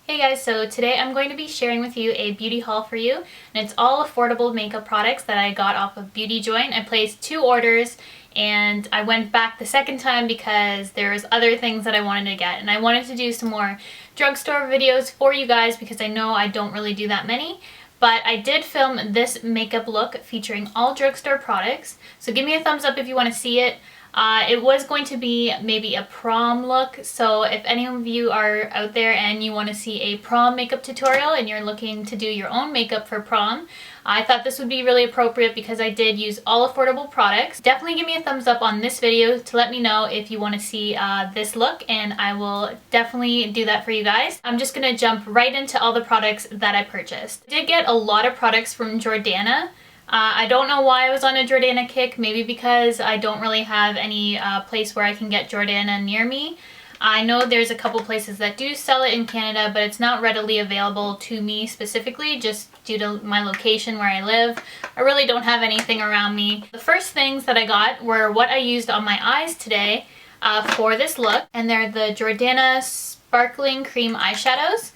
Hey guys, so today I'm going to be sharing with you a beauty haul for you, and it's all affordable makeup products that I got off of Beauty Joint. I placed 2 orders and I went back the second time because there was other things that I wanted to get, and I wanted to do some more drugstore videos for you guys because I know I don't really do that many. But I did film this makeup look featuring all drugstore products, so give me a thumbs up if you want to see it. It was going to be maybe a prom look, so if any of you are out there and you want to see a prom makeup tutorial and you're looking to do your own makeup for prom, I thought this would be really appropriate because I did use all affordable products. Definitely give me a thumbs up on this video to let me know if you want to see this look, and I will definitely do that for you guys. I'm just going to jump right into all the products that I purchased. I did get a lot of products from Jordana. I don't know why I was on a Jordana kick, maybe because I don't really have any place where I can get Jordana near me. I know there's a couple places that do sell it in Canada, but it's not readily available to me specifically just due to my location where I live. I really don't have anything around me. The first things that I got were what I used on my eyes today for this look, and they're the Jordana Sparkling Cream Eyeshadows.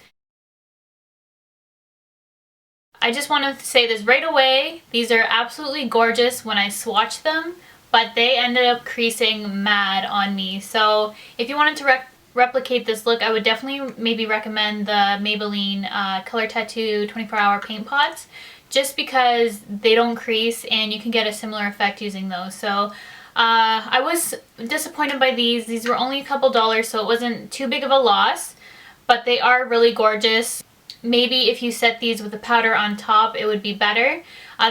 I just want to say this right away, these are absolutely gorgeous when I swatch them, but they ended up creasing mad on me. So if you wanted to replicate this look, I would definitely maybe recommend the Maybelline Color Tattoo 24-hour paint pots, just because they don't crease and you can get a similar effect using those. So I was disappointed by these. These were only a couple dollars, so it wasn't too big of a loss, but they are really gorgeous. Maybe if you set these with a powder on top, it would be better.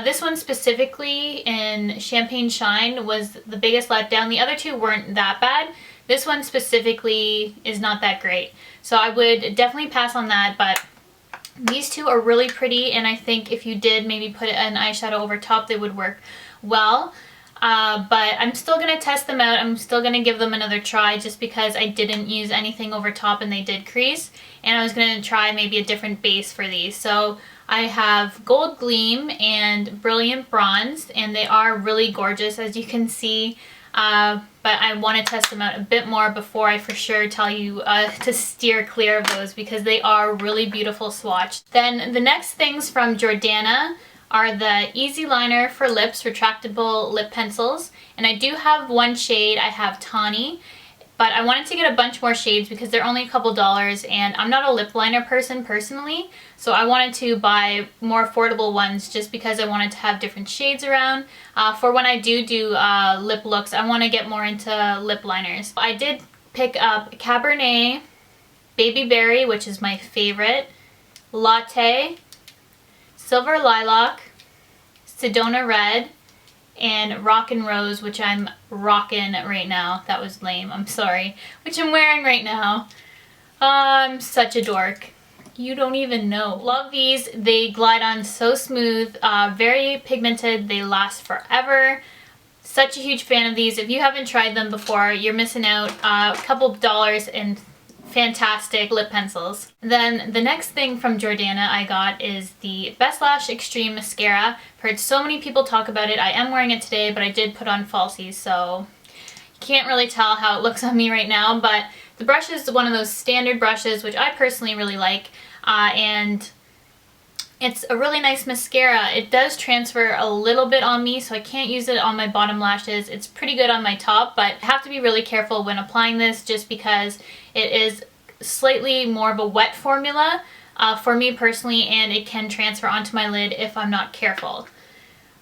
This one specifically in Champagne Shine was the biggest letdown. The other two weren't that bad. This one specifically is not that great. So I would definitely pass on that, but these two are really pretty, and I think if you did maybe put an eyeshadow over top, they would work well. But I'm still going to test them out. I'm still going to give them another try just because I didn't use anything over top and they did crease. And I was going to try maybe a different base for these. So I have Gold Gleam and Brilliant Bronze, and they are really gorgeous as you can see. But I want to test them out a bit more before I for sure tell you to steer clear of those because they are really beautiful swatched. Then the next things from Jordana are the Easy Liner for Lips Retractable Lip Pencils. And I do have one shade, I have Tawny, but I wanted to get a bunch more shades because they're only a couple dollars, and I'm not a lip liner person personally, so I wanted to buy more affordable ones just because I wanted to have different shades around. For when I do lip looks, I want to get more into lip liners. I did pick up Cabernet, Baby Berry, which is my favorite, Latte, Silver Lilac, Sedona Red, and Rockin' Rose, which I'm rockin' right now. That was lame, I'm sorry. Which I'm wearing right now. I'm such a dork. You don't even know. Love these. They glide on so smooth, very pigmented, they last forever. Such a huge fan of these. If you haven't tried them before, you're missing out. A couple dollars and fantastic lip pencils. Then the next thing from Jordana I got is the Best Lash Extreme Mascara. I've heard so many people talk about it. I am wearing it today, but I did put on falsies, so you can't really tell how it looks on me right now, but the brush is one of those standard brushes, which I personally really like, and it's a really nice mascara. It does transfer a little bit on me, so I can't use it on my bottom lashes. It's pretty good on my top, but I have to be really careful when applying this just because it is slightly more of a wet formula for me personally, and it can transfer onto my lid if I'm not careful.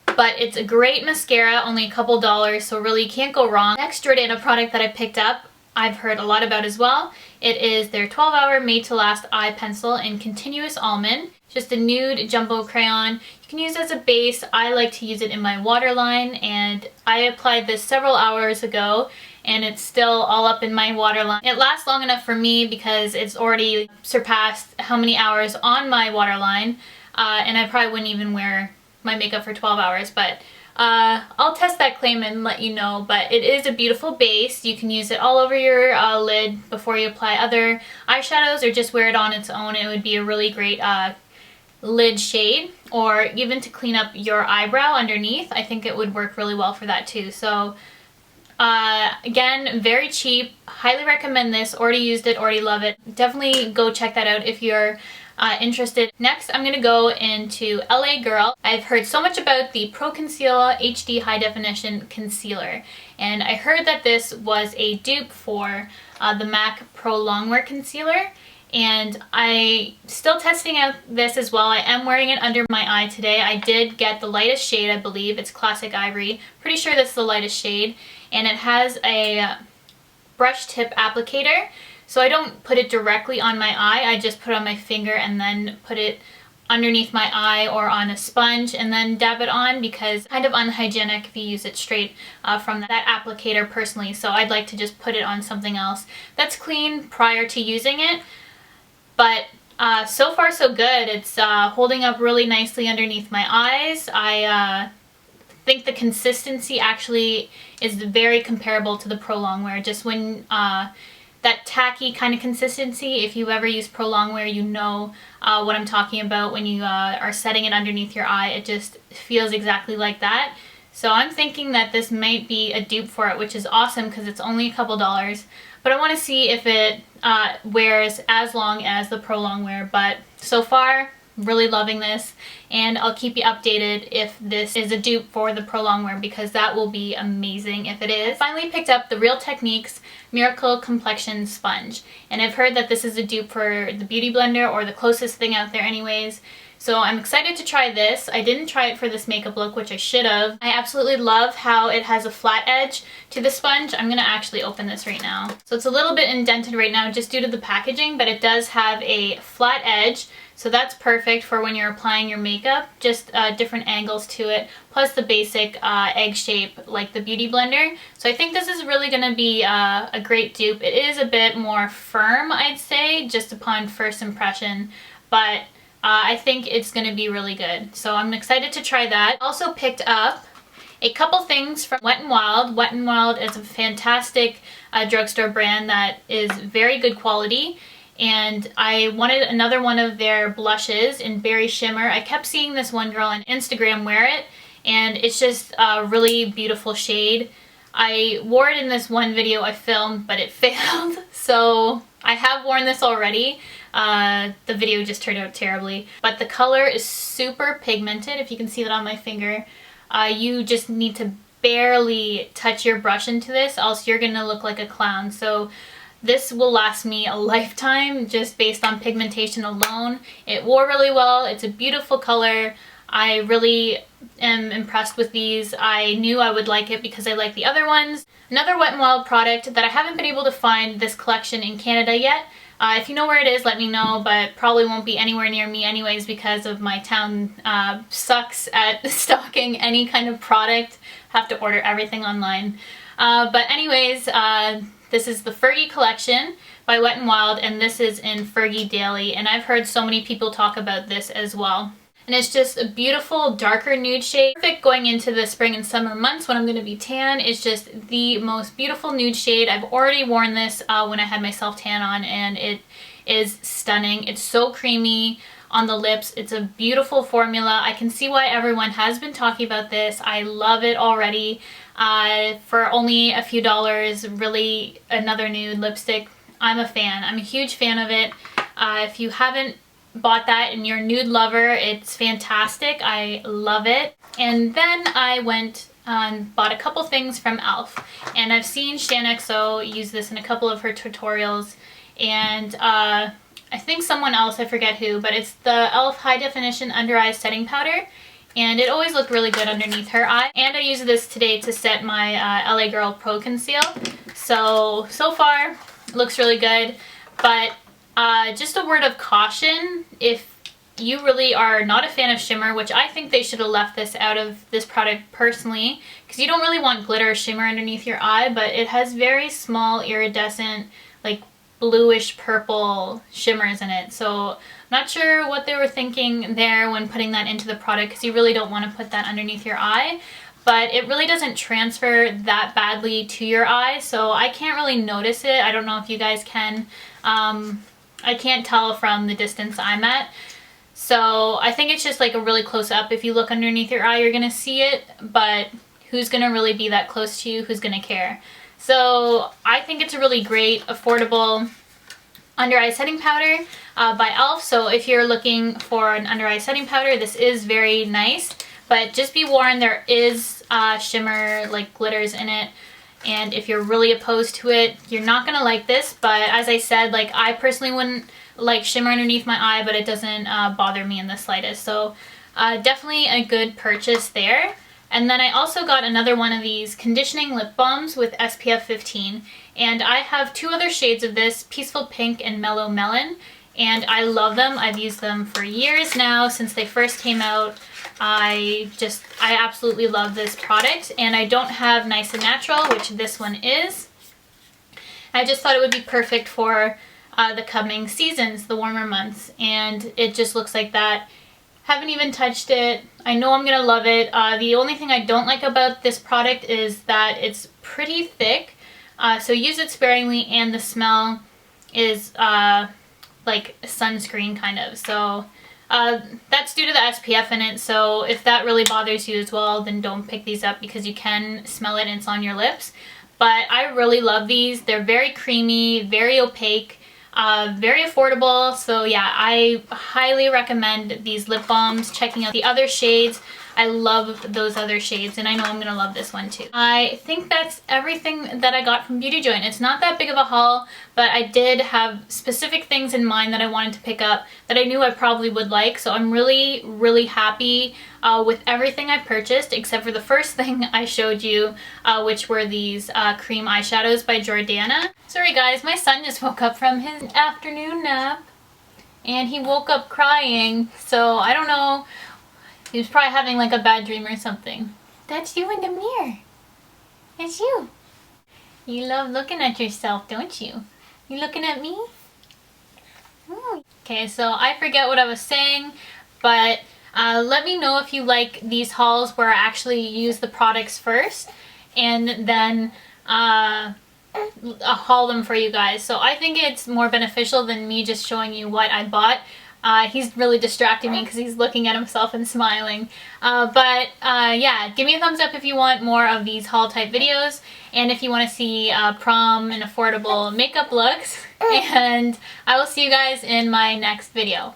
But it's a great mascara, only a couple dollars, so really you can't go wrong. Next Jordana product that I picked up, I've heard a lot about as well. It is their 12-hour Made to Last eye pencil in Continuous Almond. Just a nude jumbo crayon. You can use it as a base. I like to use it in my waterline, and I applied this several hours ago and it's still all up in my waterline. It lasts long enough for me because it's already surpassed how many hours on my waterline, and I probably wouldn't even wear my makeup for 12 hours, but I'll test that claim and let you know. But it is a beautiful base. You can use it all over your lid before you apply other eyeshadows, or just wear it on its own. It would be a really great lid shade, or even to clean up your eyebrow underneath. I think it would work really well for that too. So Again, very cheap. Highly recommend this. Already used it, already love it. Definitely go check that out if you're interested. Next, I'm gonna go into LA Girl. I've heard so much about the Pro Conceal HD High Definition Concealer, and I heard that this was a dupe for the MAC Pro Longwear Concealer, and I still testing out this as well. I am wearing it under my eye today. I did get the lightest shade, I believe. It's Classic Ivory. Pretty sure that's the lightest shade, and it has a brush tip applicator. So I don't put it directly on my eye, I just put it on my finger and then put it underneath my eye or on a sponge and then dab it on, because it's kind of unhygienic if you use it straight from that applicator personally. So I'd like to just put it on something else that's clean prior to using it. But so far so good. It's holding up really nicely underneath my eyes. I think the consistency actually is very comparable to the Pro Longwear. Just when that tacky kind of consistency, if you ever use Pro Longwear, you know what I'm talking about when you are setting it underneath your eye. It just feels exactly like that. So I'm thinking that this might be a dupe for it, which is awesome because it's only a couple dollars. But I want to see if it wears as long as the Pro Longwear. But so far, really loving this, and I'll keep you updated if this is a dupe for the Pro Longwear, because that will be amazing if it is. I finally picked up the Real Techniques Miracle Complexion Sponge, and I've heard that this is a dupe for the Beauty Blender, or the closest thing out there anyways. So I'm excited to try this. I didn't try it for this makeup look, which I should have. I absolutely love how it has a flat edge to the sponge. I'm gonna actually open this right now. So it's a little bit indented right now just due to the packaging, but it does have a flat edge. So that's perfect for when you're applying your makeup, just different angles to it, plus the basic egg shape like the Beauty Blender. So I think this is really gonna be a great dupe. It is a bit more firm, I'd say, just upon first impression, but I think it's going to be really good. So I'm excited to try that. Also picked up a couple things from Wet n Wild. Wet n Wild is a fantastic drugstore brand that is very good quality. And I wanted another one of their blushes in Berry Shimmer. I kept seeing this one girl on Instagram wear it, and it's just a really beautiful shade. I wore it in this one video I filmed, but it failed. So I have worn this already. The video just turned out terribly, but the color is super pigmented. If you can see that on my finger, you just need to barely touch your brush into this, else you're gonna look like a clown. So this will last me a lifetime just based on pigmentation alone. It wore really well. It's a beautiful color. I really am impressed with these. I knew I would like it because I like the other ones. Another Wet n Wild product that I haven't been able to find this collection in Canada yet. If you know where it is, let me know, but probably won't be anywhere near me anyways because of my town sucks at stocking any kind of product. Have to order everything online. But anyways, this is the Fergie collection by Wet n Wild, and this is in Fergie Daily, and I've heard so many people talk about this as well. And it's just a beautiful darker nude shade. Perfect going into the spring and summer months when I'm going to be tan. It's just the most beautiful nude shade. I've already worn this when I had my self tan on, and it is stunning. It's so creamy on the lips. It's a beautiful formula. I can see why everyone has been talking about this. I love it already. For only a few dollars, really another nude lipstick. I'm a fan. I'm a huge fan of it. If you haven't bought that and you're a nude lover, it's fantastic. I love it. And then I went and bought a couple things from e.l.f. and I've seen ShanXO use this in a couple of her tutorials, and I think someone else, I forget who, but it's the e.l.f. High Definition Under Eye Setting Powder, and it always looked really good underneath her eye. And I used this today to set my LA Girl Pro Conceal. So far it looks really good, but just a word of caution, if you really are not a fan of shimmer, which I think they should have left this out of this product personally, because you don't really want glitter shimmer underneath your eye, but it has very small iridescent, like bluish purple shimmers in it. So I'm not sure what they were thinking there when putting that into the product, because you really don't want to put that underneath your eye. But it really doesn't transfer that badly to your eye, so I can't really notice it. I don't know if you guys can. I can't tell from the distance I'm at. So I think it's just like a really close up. If you look underneath your eye, you're gonna see it, but who's gonna really be that close to you, who's gonna care. So I think it's a really great, affordable under eye setting powder by e.l.f. So if you're looking for an under eye setting powder, this is very nice. But just be warned, there is shimmer, like glitters in it. And if you're really opposed to it, you're not gonna like this. But as I said, like I personally wouldn't like shimmer underneath my eye, but it doesn't bother me in the slightest. So definitely a good purchase there. And then I also got another one of these conditioning lip balms with SPF 15. And I have two other shades of this, Peaceful Pink and Mellow Melon. And I love them. I've used them for years now, since they first came out. I absolutely love this product. And I don't have Nice and Natural, which this one is. I just thought it would be perfect for the coming seasons, the warmer months. And it just looks like that. Haven't even touched it. I know I'm gonna love it. The only thing I don't like about this product is that it's pretty thick. So use it sparingly, and the smell is like sunscreen kind of. So that's due to the SPF in it. So if that really bothers you as well, then don't pick these up, because you can smell it and it's on your lips. But I really love these. They're very creamy, very opaque. Very affordable. So yeah, I highly recommend these lip balms. Checking out the other shades. I love those other shades, and I know I'm gonna love this one too. I think that's everything that I got from Beauty Joint. It's not that big of a haul, but I did have specific things in mind that I wanted to pick up that I knew I probably would like. So I'm really, really happy with everything I purchased, except for the first thing I showed you, which were these cream eyeshadows by Jordana. Sorry guys, my son just woke up from his afternoon nap, and he woke up crying, so I don't know. He was probably having like a bad dream or something. That's you in the mirror. That's you. You love looking at yourself, don't you? You looking at me? Ooh. Okay, so I forget what I was saying, but let me know if you like these hauls where I actually use the products first and then haul them for you guys. So I think it's more beneficial than me just showing you what I bought. He's really distracting me because he's looking at himself and smiling. Yeah, give me a thumbs up if you want more of these haul type videos, and if you want to see prom and affordable makeup looks. And I will see you guys in my next video.